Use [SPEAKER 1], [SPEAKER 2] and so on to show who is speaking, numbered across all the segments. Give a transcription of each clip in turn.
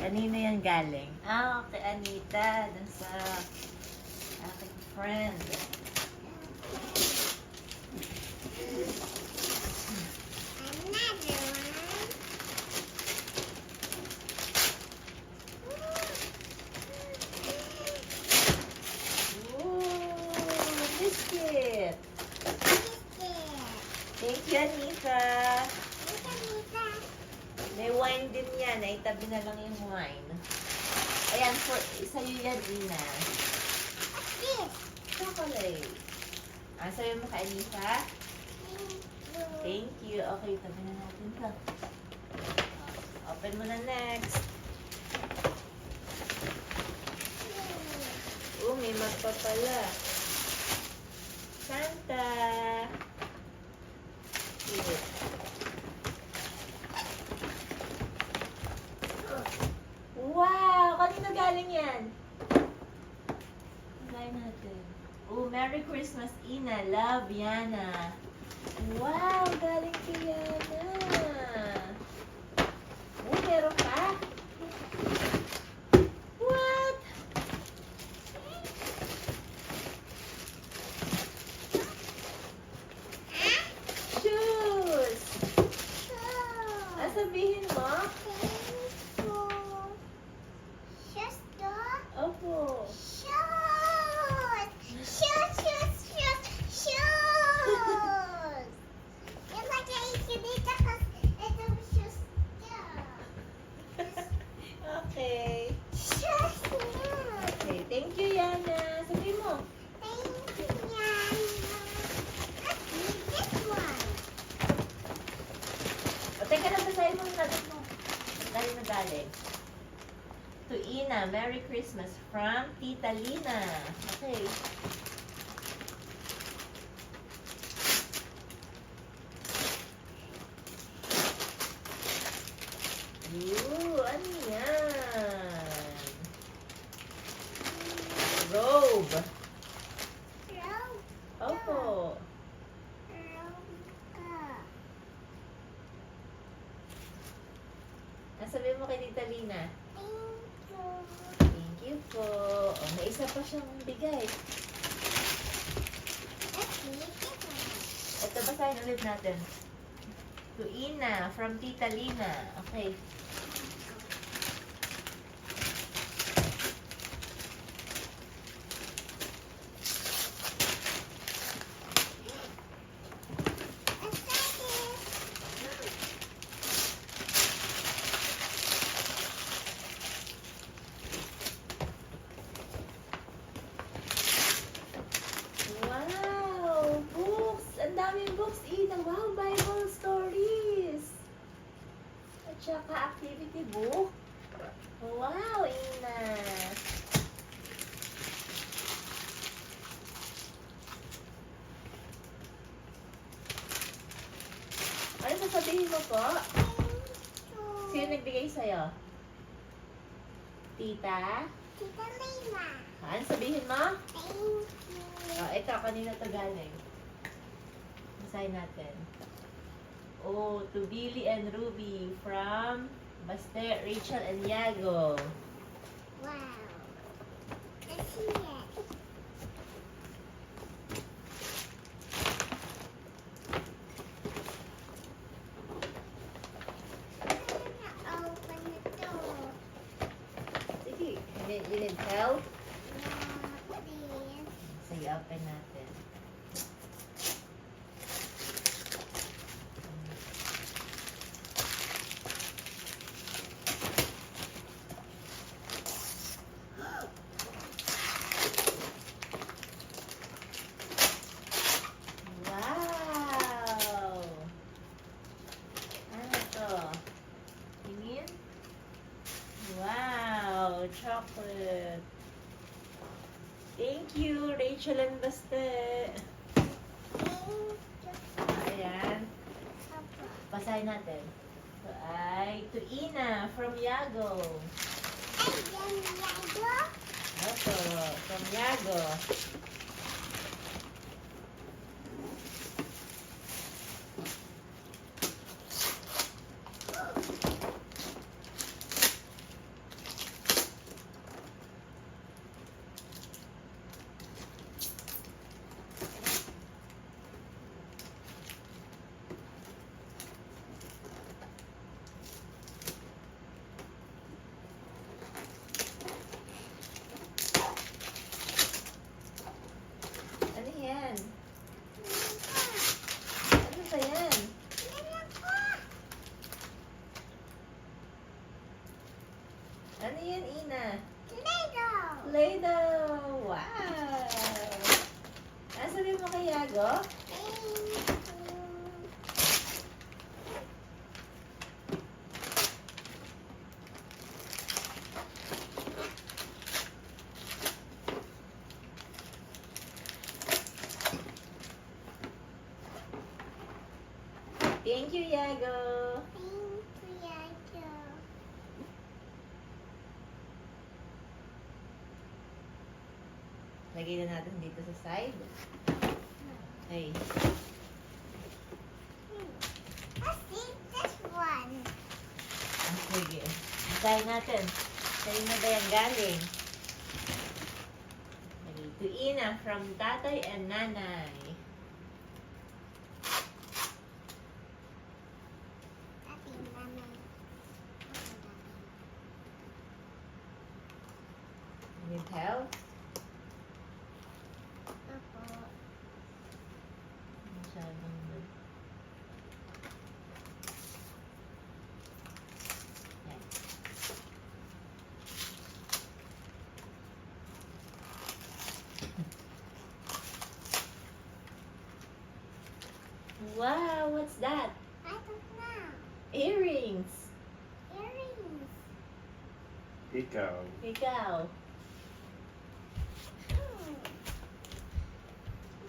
[SPEAKER 1] Kanino yan galing? Ah, kay Anita. Dun sa aking friend. Ooh, biscuit. Thank you, Anita. May wine din yan. Naitabi na lang yung wine. Ayan, for sa'yo yan, Ina. Chocolate. Ah, sa'yo mo kay Anita? Thank you. Okay, tabi na natin to. Open mo na next. Oh, may map pa pala. Santa. Cute. Wow! Kanino galing yan? Try natin. Oh, Merry Christmas, Ina. Love, Yana. Wow! Galing kay Yana. Oh, meron pa? What? Shoes! Ah, sabihin mo? Opo. Okay. Okay, thank you, Yana. Sabihin mo. O, teka lang, basahin mo yung natin mo. Galing na galing. To Ina, Merry Christmas from Tita Lina. Okay. Ooh, ano yan? Robe. Opo. Sabihin mo kay Tita Lina. Thank you po. Oh, may isa pa siyang bigay. Ito, basahin ulit natin. To Ina, from Tita Lina. Okay. Wow! Books! Ang daming books, Ina. Wow, Bible stories! At saka activity book. Wow, Ina! Ano sasabihin mo po? Sino nagbigay sa'yo? Tita? Ano sabihin mo? Oh, ito, kanina to galing. Basahin natin. Oh, to Billy and Ruby from Baste, Rachel, and Yago. Sige, you need help? Sige, open natin. Wow! Ano to? Tingin? Wow! Chocolate! Thank you, Rachel and Baste. Ayan. Basahin natin. So, ay, to Ina from Yago. Opo, from Yago. Ano yan, Ina?
[SPEAKER 2] Play-Doh!
[SPEAKER 1] Play-Doh! Wow! Sabi mo kay Yago? Thank you, Yago. Lagay na natin dito sa side. Okay.
[SPEAKER 2] This one.
[SPEAKER 1] Sige. Basahin natin. Sa'yo na ba yan galing? Okay. To Ina from Tatay and Nanay. Need help? Masyadong yan. Wow, what's that?
[SPEAKER 2] I don't know.
[SPEAKER 1] Earrings.
[SPEAKER 2] Earrings.
[SPEAKER 3] Ikaw.
[SPEAKER 1] Ikaw.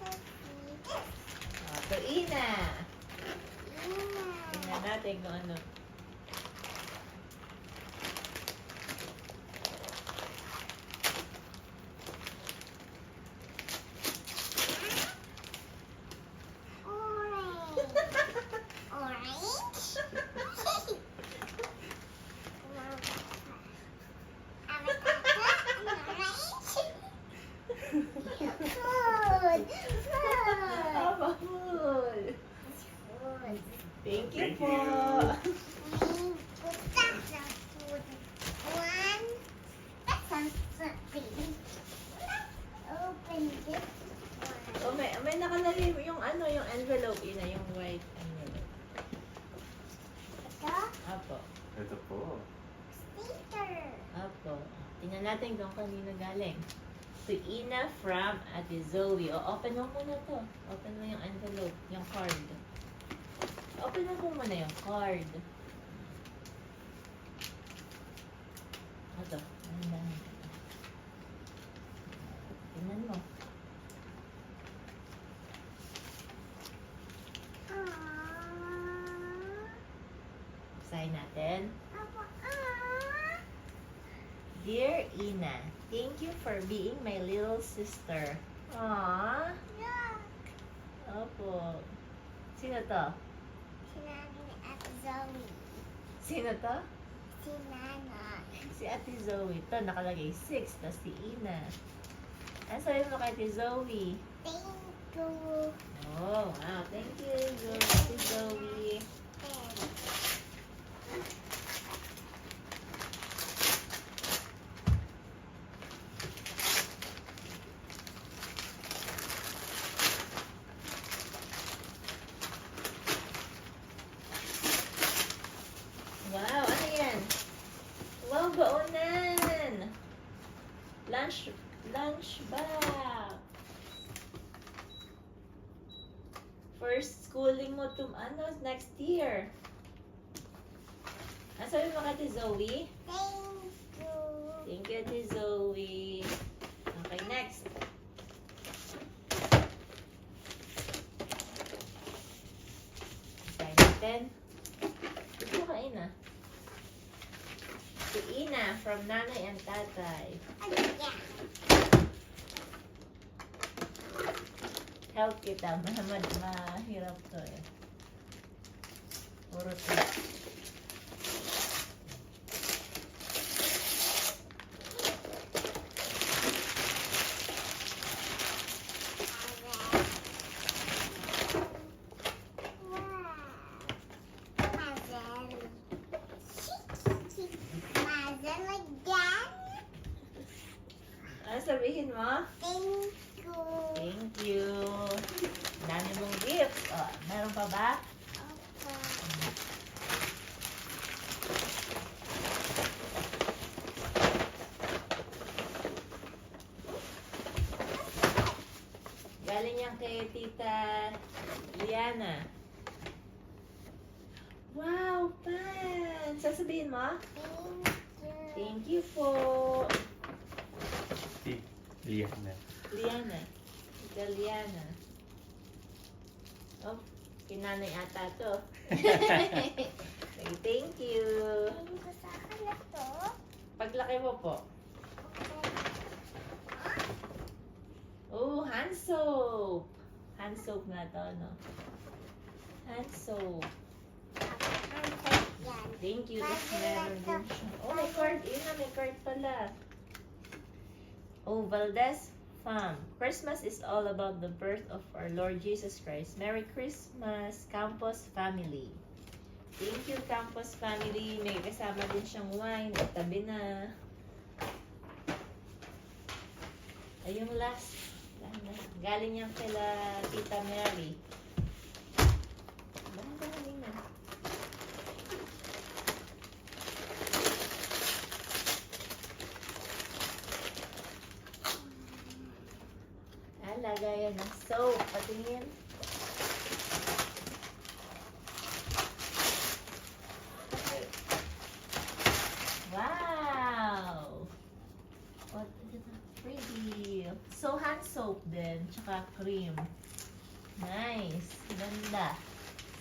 [SPEAKER 2] Let's see this.
[SPEAKER 1] To Ina.
[SPEAKER 2] Yeah.
[SPEAKER 1] Tingnan natin kung ano. Apa food? Thank you
[SPEAKER 3] Thank
[SPEAKER 1] po.
[SPEAKER 3] you.
[SPEAKER 2] Open this
[SPEAKER 1] Oh, may nakalagay yung ano, yung envelope, Ina, yung white envelope.
[SPEAKER 2] Ito,
[SPEAKER 1] Apo.
[SPEAKER 3] Ito po.
[SPEAKER 2] sticker.
[SPEAKER 1] Apo. Tingnan natin kung kanino galing. To Ina from Ate Zoe. O, open mo muna to. Open mo yung envelope, yung card. Open mo po muna yung card. Ito. Tingnan mo. Sign natin. Dear Ina, thank you for being my little sister. Aww. Opo. Sino to?
[SPEAKER 2] Sinabi ni Ate Zoe.
[SPEAKER 1] Sino to?
[SPEAKER 2] Si Nana.
[SPEAKER 1] Si Ate Zoe. Ito, nakalagay 6, tas si Ina. Ano sabi mo kay Ate Zoe?
[SPEAKER 2] Thank you.
[SPEAKER 1] Oh, wow. Thank you, Ate Zoe. Wow, ano yan? Wow, baonan! Lunch bag! First schooling mo to, next year. Ano sabi mo kay Ate Zoe?
[SPEAKER 2] Thank you.
[SPEAKER 1] Thank you, Ate Zoe. Okay, next. Sign natin. Ito ka, Ina. Si Ina from Nanay and Tatay.
[SPEAKER 2] Ano yan?
[SPEAKER 1] Help kita. Mahirap to eh. Puro to. Ano sabihin mo?
[SPEAKER 2] Thank you.
[SPEAKER 1] Thank you. Dami mong gifts. Oh, meron pa ba?
[SPEAKER 2] Okay.
[SPEAKER 1] kay Tita Liana. Wow, pan! Sasabihin mo?
[SPEAKER 2] Thank
[SPEAKER 1] Thank
[SPEAKER 2] you.
[SPEAKER 1] you po.
[SPEAKER 3] Liana.
[SPEAKER 1] Liana. Tita Liana. Oh, kinanay ata to. Okay, thank you.
[SPEAKER 2] Thank you sa akin na to.
[SPEAKER 1] Paglaki mo po. Oh, hand soap. Hand soap nga to, no? Hand soap.
[SPEAKER 2] Ang sarap yan.
[SPEAKER 1] Thank you. Tapos meron din siya. Oh, may card. Ina, may card pala. Oh, Valdez Farm. Christmas is all about the birth of our Lord Jesus Christ. Merry Christmas, Campos family. Thank you, Campos family. May kasama din siyang wine. At tabi na. Ay, yung last. Galing yan kila Tita Mary. Dami na. Lagayan ng soap. Patingin. Wow! What is it? Pretty. So, hand soap din. Tsaka cream. Nice. Ganda.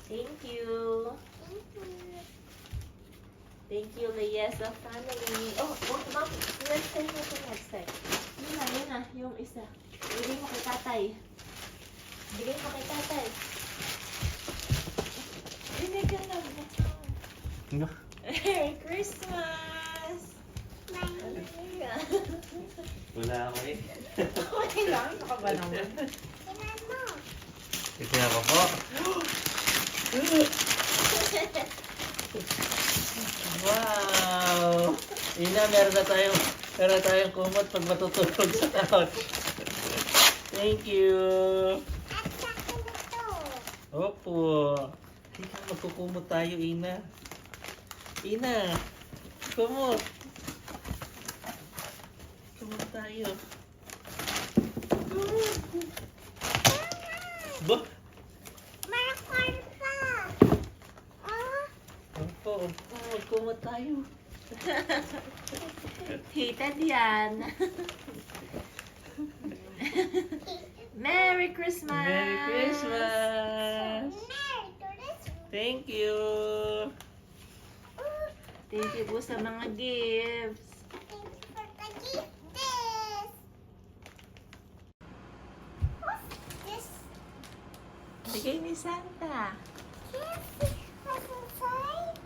[SPEAKER 1] Thank you.
[SPEAKER 2] Thank you.
[SPEAKER 1] Thank you, Liesa family. Oh, ma'am. Next time na ito. Next time. Yun na. Yung isa. Bigay mo kay tatay. Bigay mo kay tatay. Binigyan na. Merry Christmas!
[SPEAKER 3] Wala ako eh.
[SPEAKER 1] Okay lang. Naka ba naman?
[SPEAKER 2] Tingnan mo.
[SPEAKER 3] Ito ako po.
[SPEAKER 4] Wow! Ina, meron na tayong kumot pag matutulog sa couch. Thank you!
[SPEAKER 2] At sa akin na to.
[SPEAKER 4] Opo! Ina, magkukumot tayo, Ina. Ina! Kumot! Kumot tayo. Bah!
[SPEAKER 2] Marakon pa. Oh,
[SPEAKER 4] Opo, magkumot tayo.
[SPEAKER 1] Tita Dian. Merry Christmas!
[SPEAKER 4] Merry Christmas!
[SPEAKER 2] Merry Christmas.
[SPEAKER 4] Thank you!
[SPEAKER 1] Thank you po sa mga gifts.
[SPEAKER 2] Thank you for the gift. This. What's this?
[SPEAKER 1] Bigay ni Santa.
[SPEAKER 2] Can't see what's inside.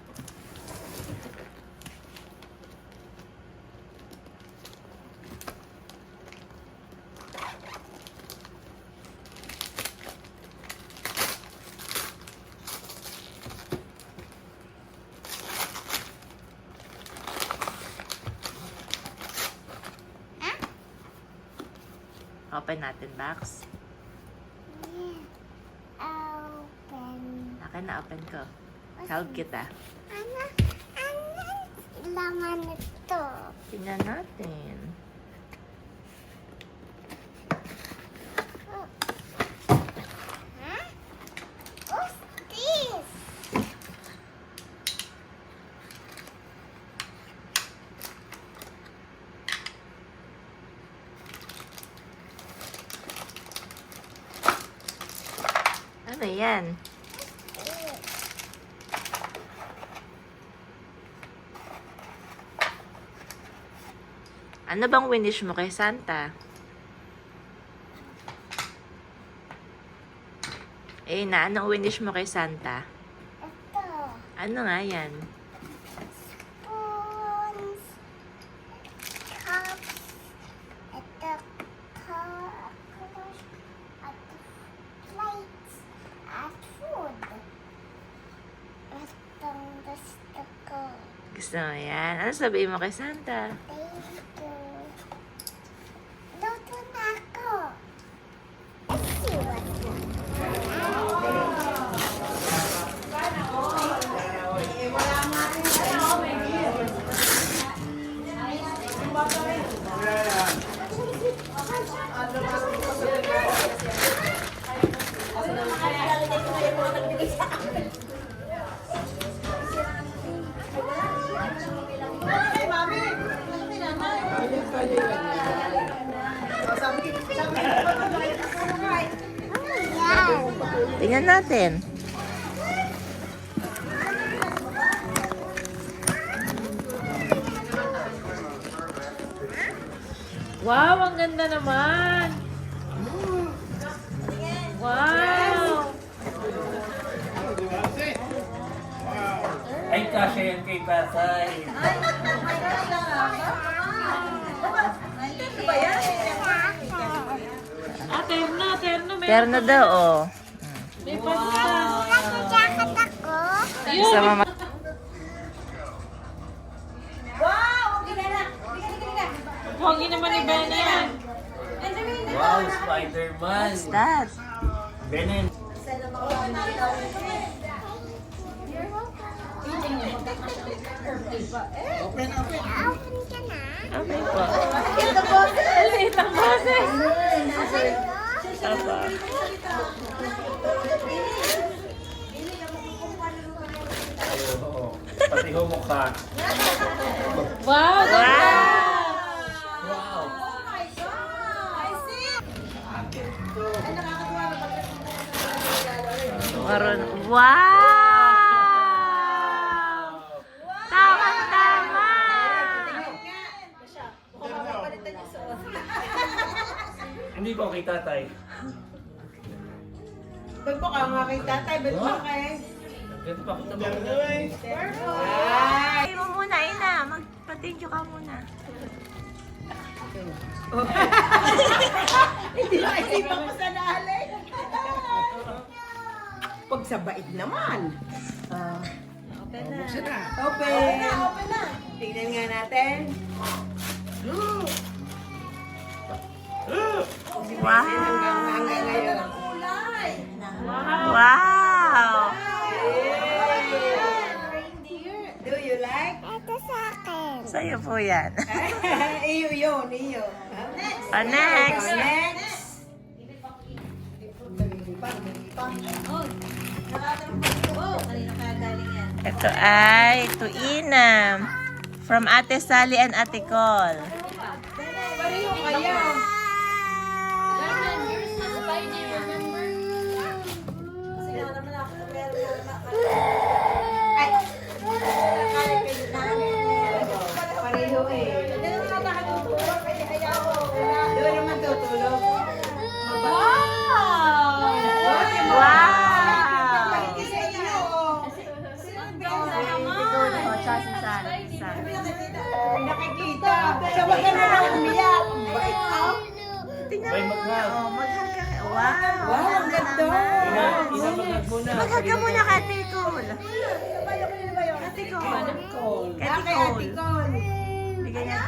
[SPEAKER 1] Open natin box.
[SPEAKER 2] Yeah. Open.
[SPEAKER 1] Akin na open ko. Help kita.
[SPEAKER 2] Ano laman nito?
[SPEAKER 1] Tingnan natin.
[SPEAKER 2] Oh. Huh? What's this?
[SPEAKER 1] Ano yan? Ano bang winish mo kay Santa? Eh, anong winish mo kay Santa?
[SPEAKER 2] Ito.
[SPEAKER 1] Ano nga yan?
[SPEAKER 2] Spoons. Cups. Ito. Cups. At plates. At food. Itong gusto ko.
[SPEAKER 1] Gusto mo yan? Ano sabihin mo kay Santa?
[SPEAKER 2] Thank you. Luto na ako. Let's see what's
[SPEAKER 1] Tingnan natin. Wow, ang ganda naman. Wow.
[SPEAKER 4] Ay, kasya yan kay tatay.
[SPEAKER 1] Ah, terno, terno.
[SPEAKER 5] Terno daw, oh.
[SPEAKER 1] May pasta.
[SPEAKER 2] Nasa-jacket ako.
[SPEAKER 5] Sa mama.
[SPEAKER 1] Pogi naman ni Bena yan.
[SPEAKER 4] Wow, Spider-Man.
[SPEAKER 5] What's that?
[SPEAKER 4] Benin.
[SPEAKER 2] Open ka na.
[SPEAKER 5] Okay po.
[SPEAKER 1] Maliit ang boses.
[SPEAKER 5] Apa.
[SPEAKER 4] Oo. Pati ho mukha.
[SPEAKER 1] Wow, ganda.
[SPEAKER 4] Wow.
[SPEAKER 5] Maroon. Wow! Tama-tama!
[SPEAKER 4] Hindi ko kay tatay.
[SPEAKER 6] Ba't mo ka nga kay tatay? Ba't mo kay?
[SPEAKER 4] Ganito pa kita mo.
[SPEAKER 5] Ay mo muna, Ina. Magpa-thank you ka muna.
[SPEAKER 6] Hindi na isipan ko sa nalay. Pag sa bait naman. Open na. Open na. Tingnan nga natin.
[SPEAKER 5] Wow!
[SPEAKER 6] Hanggang ngayon.
[SPEAKER 5] Wow!
[SPEAKER 6] Do you like?
[SPEAKER 2] Ito sa akin.
[SPEAKER 5] Sa'yo po yan.
[SPEAKER 6] Iyo yun, iyo.
[SPEAKER 5] Next!
[SPEAKER 6] Next.
[SPEAKER 5] Ito ay Tuina. From Ate Sally and Ate Col.
[SPEAKER 6] Pareho kayo. Pareho eh. Doon naman tutulog.
[SPEAKER 1] Wow.
[SPEAKER 5] Wow!
[SPEAKER 6] Isa inyo. Nakikita. Sa wag ka na lang umiyak. Bait out.
[SPEAKER 4] Bay, mag-hug.
[SPEAKER 5] Oh, mag-hug ka. Wow!
[SPEAKER 6] Wow, ang ganda.
[SPEAKER 4] Ina, mag-hug muna.
[SPEAKER 5] Mag-hug ka muna kay Ate Col. Ate Col. Kay Ate
[SPEAKER 6] Kay
[SPEAKER 5] Col.
[SPEAKER 6] Ate Col.
[SPEAKER 5] Bigyan niya.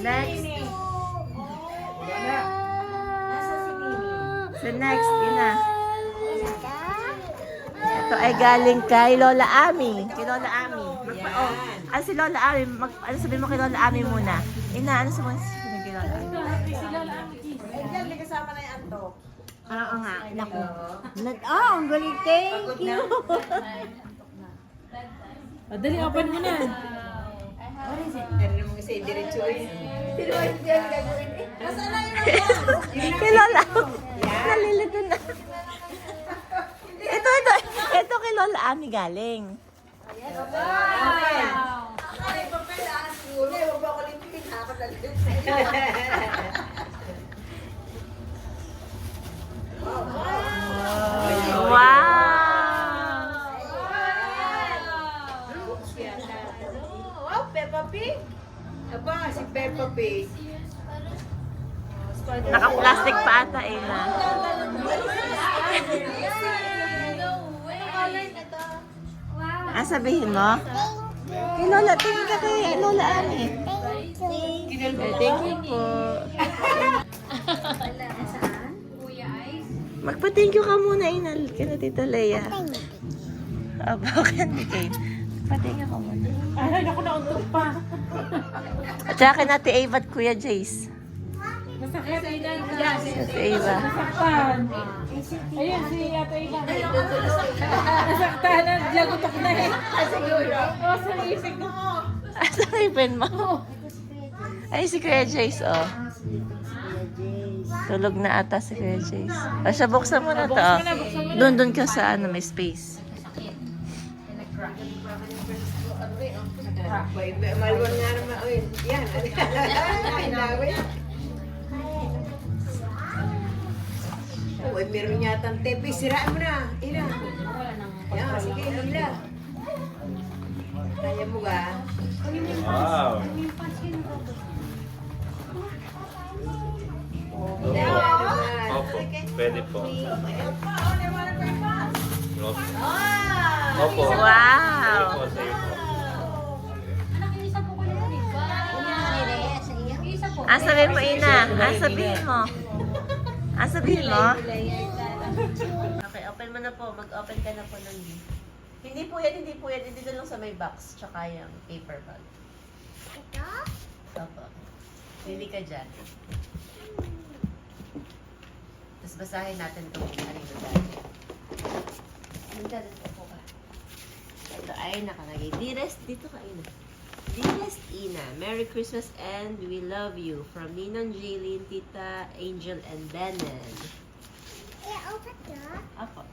[SPEAKER 5] Next. So next, Ina. Ito ay galing kay Lola Ami. Kay Lola Ami. Oh, si Lola Ami. Ano sabihin mo kay Lola Ami muna? Ina, ano sabihin mo kay Lola Ami?
[SPEAKER 6] Diyan, may kasama na yung anto.
[SPEAKER 2] Oo nga. Naku. Ang galing. Thank you.
[SPEAKER 1] Dali, open mo na.
[SPEAKER 6] Meron mo kasi diretso eh.
[SPEAKER 5] Kay Lola. Nalilito na. Ito kay Lola Ami galing. Wow!
[SPEAKER 6] Wow, Peppa Pig. Aba, si Peppa Pig.
[SPEAKER 5] Naka-plastic pa ata, Ina. Ah, sabihin mo? Kay Lola, tingin ka kay Lola Ami. Thank you po. Magpa-thank you ka muna, Inal. Kaya Tita Leia. Aba, candy cane. Magpa-thank you ka muna.
[SPEAKER 1] Ay, naku, nauntok pa.
[SPEAKER 5] At saka kay Ate Ava at Kuya Jace.
[SPEAKER 7] Masakit.
[SPEAKER 5] Si Ava.
[SPEAKER 7] Ayun, si Ate Ina. Nasaktan na, lagutok na eh. Siguro. Oo, sa isip ko.
[SPEAKER 5] Asa ngipin mo? Ay, si Kuya Jace, oh. Tulog na ata si Kuya Jace. O siya, buksan mo na to, oh. Doon ka sa ano, may space.
[SPEAKER 6] Malwan nga naman. Uy, yan. Pinawin. Uy, meron yata ang tepe. Siraan mo na. Ina. Yan, sige, ila. Kaya mo ga?
[SPEAKER 3] Wow. Opo, pwede po. Opo.
[SPEAKER 5] Wow!
[SPEAKER 3] Opo, sa'yo po.
[SPEAKER 5] Sabihin mo, Ina. Sabihin mo. Sabihin mo. Okay, open mo na po. Mag-open ka na po ng gift. Hindi po yan. Hindi na lang sa may box. Tsaka yung paper bag. Ito? Opo. Pili ka dyan. Tapos basahin natin itong ano dyan. Ano dyan? Opo ka. Ito ay nakalagay. Dito ka, Ina. Dearest Ina, Merry Christmas and we love you. From Ninong Jaylin, Tita Angel, and Bennen. Apo.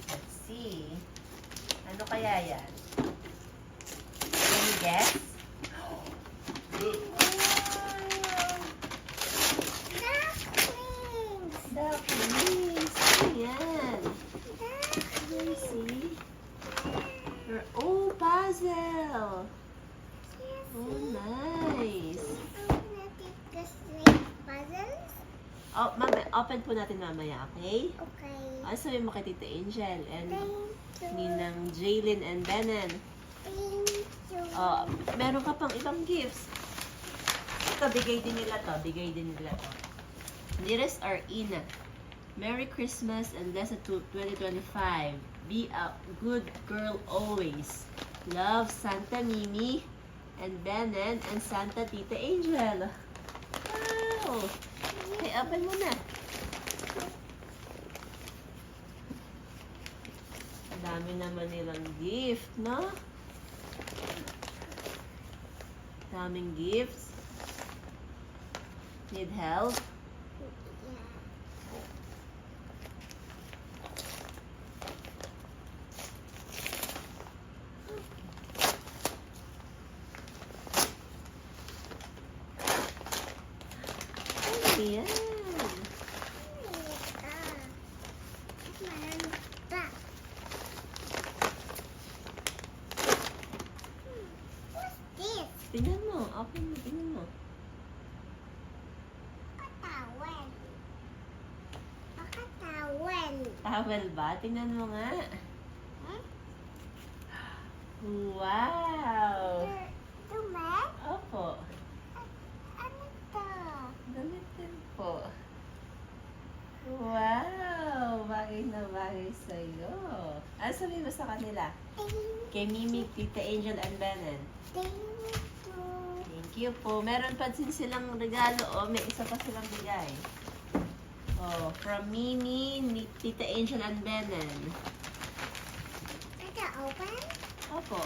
[SPEAKER 5] Let's see. Ano kaya yan? Can you guess? Ducklings! Ayan. Let me see. Oh, puzzle! Oh, nice. Oh, open po natin mamaya, okay? Ah, sabihin mo kay Tita Angel and Ninang Jaylin and Bennen. Oh, meron ka pang ibang gifts. Ito, bigay din nila to. Dearest are Ina. Merry Christmas and blessed 2025. Be a good girl always. Love, Santa Mimi and Bennen and Santa Tita Angel. Wow! Okay, open mo na. Ang dami naman nilang gift, no? Daming gifts. Need help? Ayan. Tingnan mo. Open mo. Tingnan mo. Towel ba? Tingnan mo nga. Wow! Opo. Damit din po. Wow! Bagay na bagay sa'yo. Ano sabihin mo sa kanila? Kay Mimi, Tita Angel, and Bennen. Thank you po. Meron pa din silang regalo. Oh, may isa pa silang bigay. Oh, from Mimi, Tita Angel, and Bennen. Opo.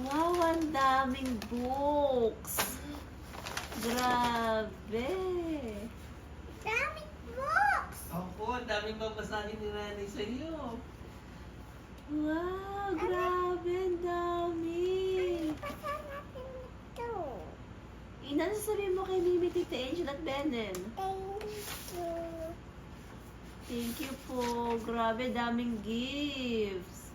[SPEAKER 5] Wow, ang daming books. Grabe.
[SPEAKER 4] Opo, ang daming babasahin ni Nanay sa iyo.
[SPEAKER 5] Wow, grabe, ang dami. Ina, sasabihin mo kay Mimi, Tita Angel at Bennen. Thank you po. Grabe, daming gifts.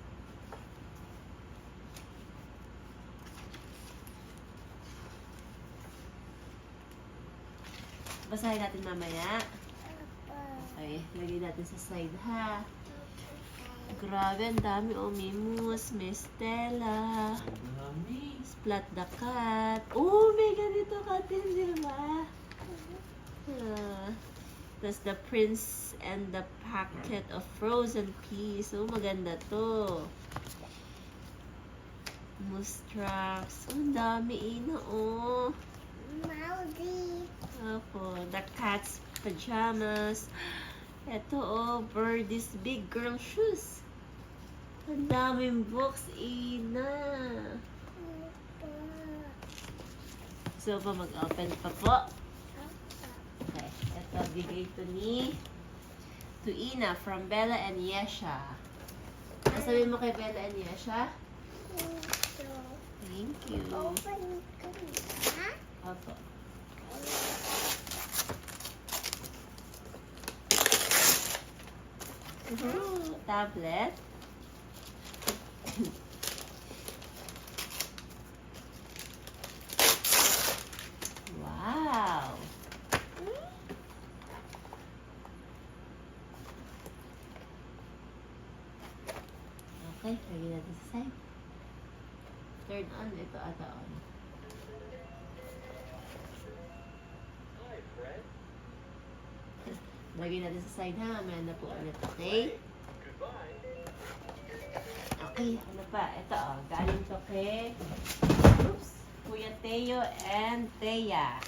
[SPEAKER 5] Basahin natin mamaya. Okay, lagay natin sa side ha. Grabe, ang dami. Oh, Mimus, may Stella, Splat the Cat. Oh, may ganito ka din, di ba? That's the Prince and the Packet of Frozen Peas. Oh, maganda to. Mostrax. Oh, ang dami, Ina, oh. Opo, the cat's pajamas. Ito, oh, Birdie's big girl shoes. Ang daming books, Ina. So, pa mag-open pa po. Okay, ito, bigay to ni to Ina from Bella and Yesha. Ano sabihin mo kay Bella and Yesha? Thank you. Opo. Tablet. Wow. Okay, lagyan natin sa side. Turn on. Ito ata on. Lagyan natin sa side ha. Mamaya na po ulit. Okay? Okay, ano pa? Ito oh. Galing to kay Kuya Teo and Teya.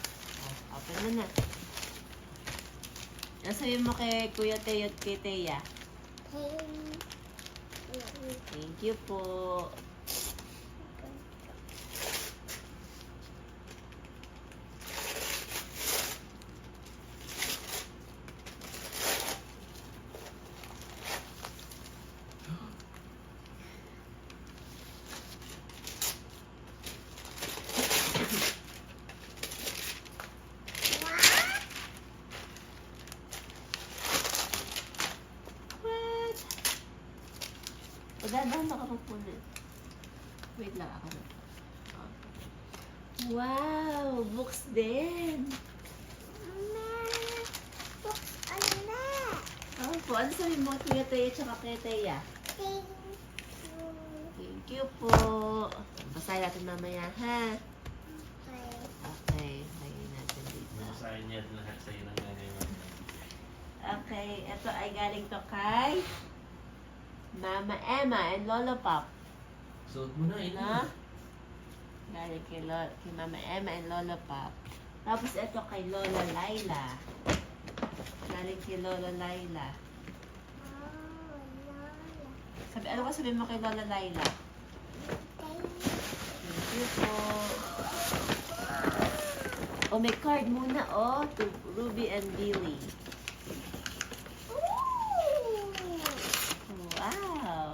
[SPEAKER 5] Oh, open mo na. Ano sabihin mo kay Kuya Teo at kay Teya? Thank you po. Dadaan na ka magpunit. Wait lang ako na. Wow! Books din! Oh, po. Ano sabihin mo Kuya Teya tsaka kay Teya? Thank you po. Basahin natin mamaya, ha? Okay. Lagyan natin dito.
[SPEAKER 3] Masahin niya lahat sa'yo ng ganyan.
[SPEAKER 5] Okay. Ito ay galing to kay Mama Emma and Lolo Pop.
[SPEAKER 3] Suot mo na,
[SPEAKER 5] Na? Galing kay Mama Emma and Lolo Pop. Tapos ito kay Lola Laila. Galing kay Lola Laila. Ano ka sabihin mo kay Lola Laila? Thank you po. Oh, may card muna, oh. To Ruby and Billy. Wow.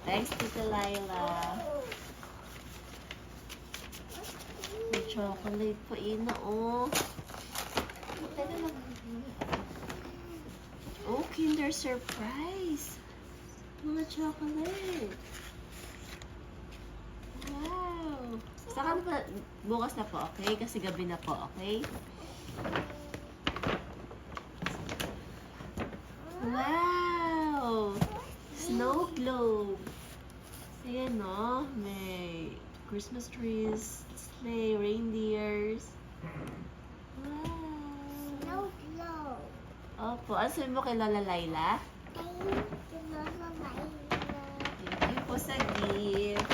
[SPEAKER 5] Thanks, Tita Laila. May chocolate po, Ina, oh. Oh, Kinder Surprise. Mga chocolate. Wow. Saka pa, bukas na po, okay? Kasi gabi na po, okay? Wow! Snow globe. Ayan, no? May Christmas trees, sleigh, reindeers. Wow! Opo. Ano sabi mo kay Lola Laila? Thank you po sa gift.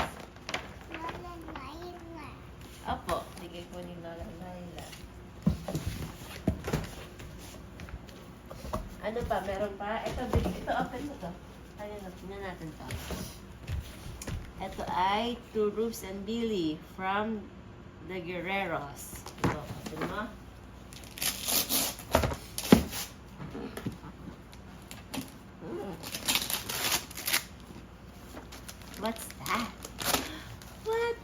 [SPEAKER 5] Opo. Bigay po ni Lola Laila. Ano pa? Meron pa? Ito, open mo to. Ayan, tingnan natin to. Ito ay To Rubes and Billy from the Guerreros. Ito, open mo. What's that? What?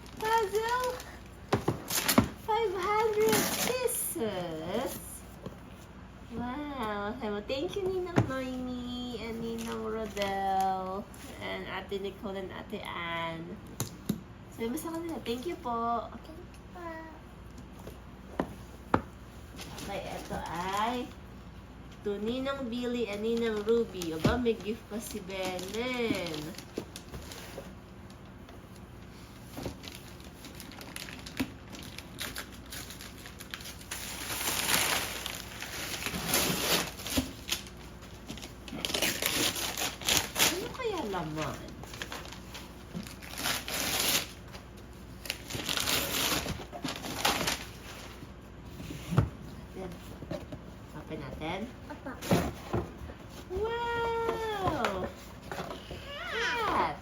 [SPEAKER 5] Thank you, Ninang Noemi and Ninang Rodel and Ate Nicole and Ate Ann. Sabi mo sa kanila, thank you po. Okay, ito ay to Ninang Billy and Ninang Ruby. Aba, may gift pa si Benen. Ano kaya laman? Open natin. Wow! Cat!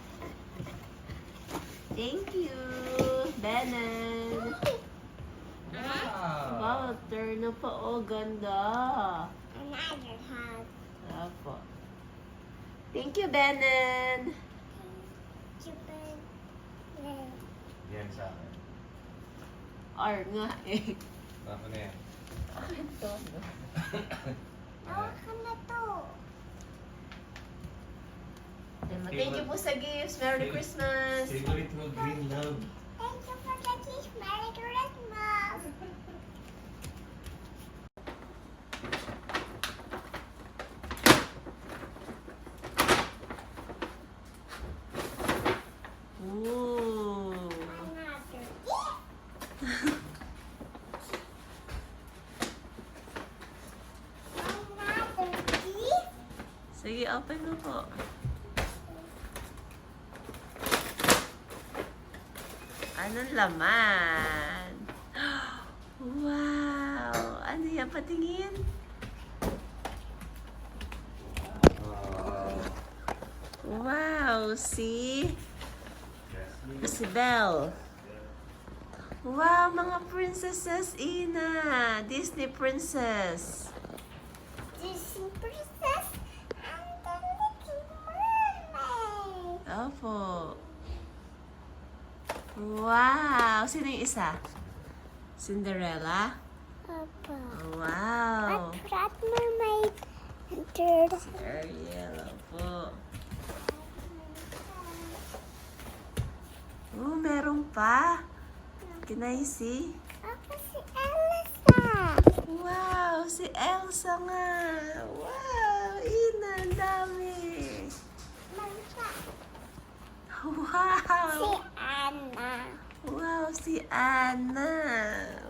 [SPEAKER 5] Thank you, Benan. Wow, turn na pa. Oh, ganda. Apo. Thank you, Benan.
[SPEAKER 3] Yan sa akin.
[SPEAKER 5] R nga eh.
[SPEAKER 3] Ako na yan.
[SPEAKER 5] Ito, no? Thank you po sa gifts. Merry Christmas.
[SPEAKER 3] Favorite mo, green love.
[SPEAKER 5] Ooh. Sige, open mo po. Anong laman? Wow! Ano yan? Patingin? Wow! See? Si Belle. Wow! Mga princesses, Ina! Disney princess. Opo. Wow! Sino yung isa? Cinderella? Wow! Ariel, opo. Oh, meron pa. Can I see? Wow! Si Elsa nga! Wow! Ina, ang dami! Wow! Wow, si Anna.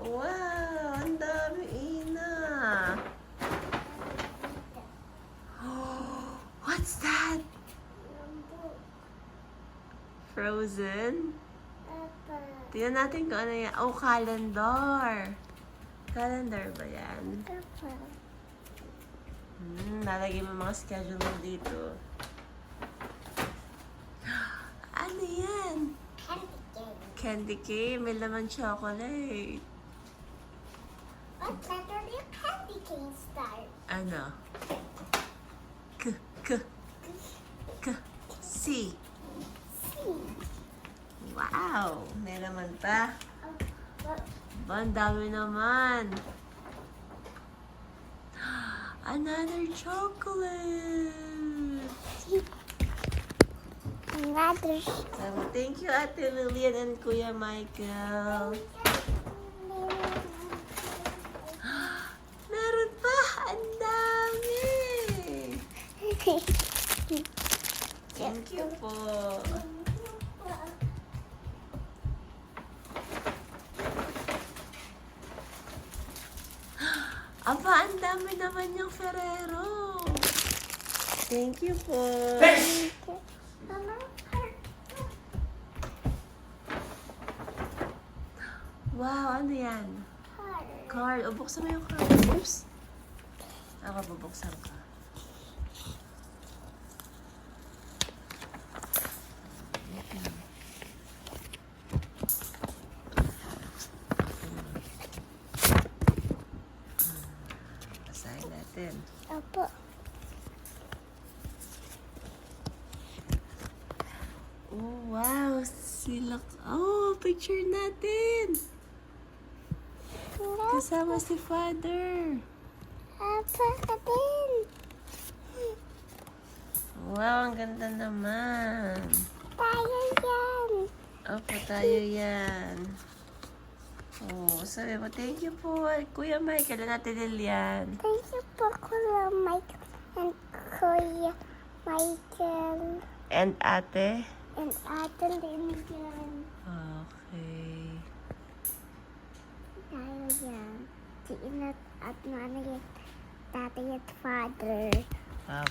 [SPEAKER 5] Wow, ang dami, Ina. Oh, what's that? Frozen? Tingnan natin kung ano yan. Oh, calendar. Calendar ba yan? Lalagay mo mga schedule mo dito. Ano yan? Candy cane. May laman chocolate.
[SPEAKER 8] What letter do candy cane start?
[SPEAKER 5] Ano? C. Wow! May laman pa. Ba, ang dami naman. Another chocolate.
[SPEAKER 8] Another.
[SPEAKER 5] So, thank you, Ate Lillian and Kuya Michael. Meron pa! Ang dami! Thank you po. Aba, ang dami naman yung Ferrero. Thank you po. Wow, ano yan? Card. O, buksan mo yung card. Oops. Ako, bubuksan ka. Basahin natin.
[SPEAKER 8] Opo.
[SPEAKER 5] Oh, wow. Sila. Oh, picture natin. Kasama si Father.
[SPEAKER 8] Apa katin?
[SPEAKER 5] Wow, ang ganda naman.
[SPEAKER 8] Tayo yan.
[SPEAKER 5] Opo, tayo yan. Oh, sabi mo, thank you po, Kuya Mike. Kailan natin Lilian?
[SPEAKER 8] Thank you po, Kuya Mike and Kuya Michael
[SPEAKER 5] And ate?
[SPEAKER 8] and Ate Lilian.
[SPEAKER 5] Okay.
[SPEAKER 8] Tayo yan. Si Inat at Nanay at Tatay at Father.
[SPEAKER 5] Wow.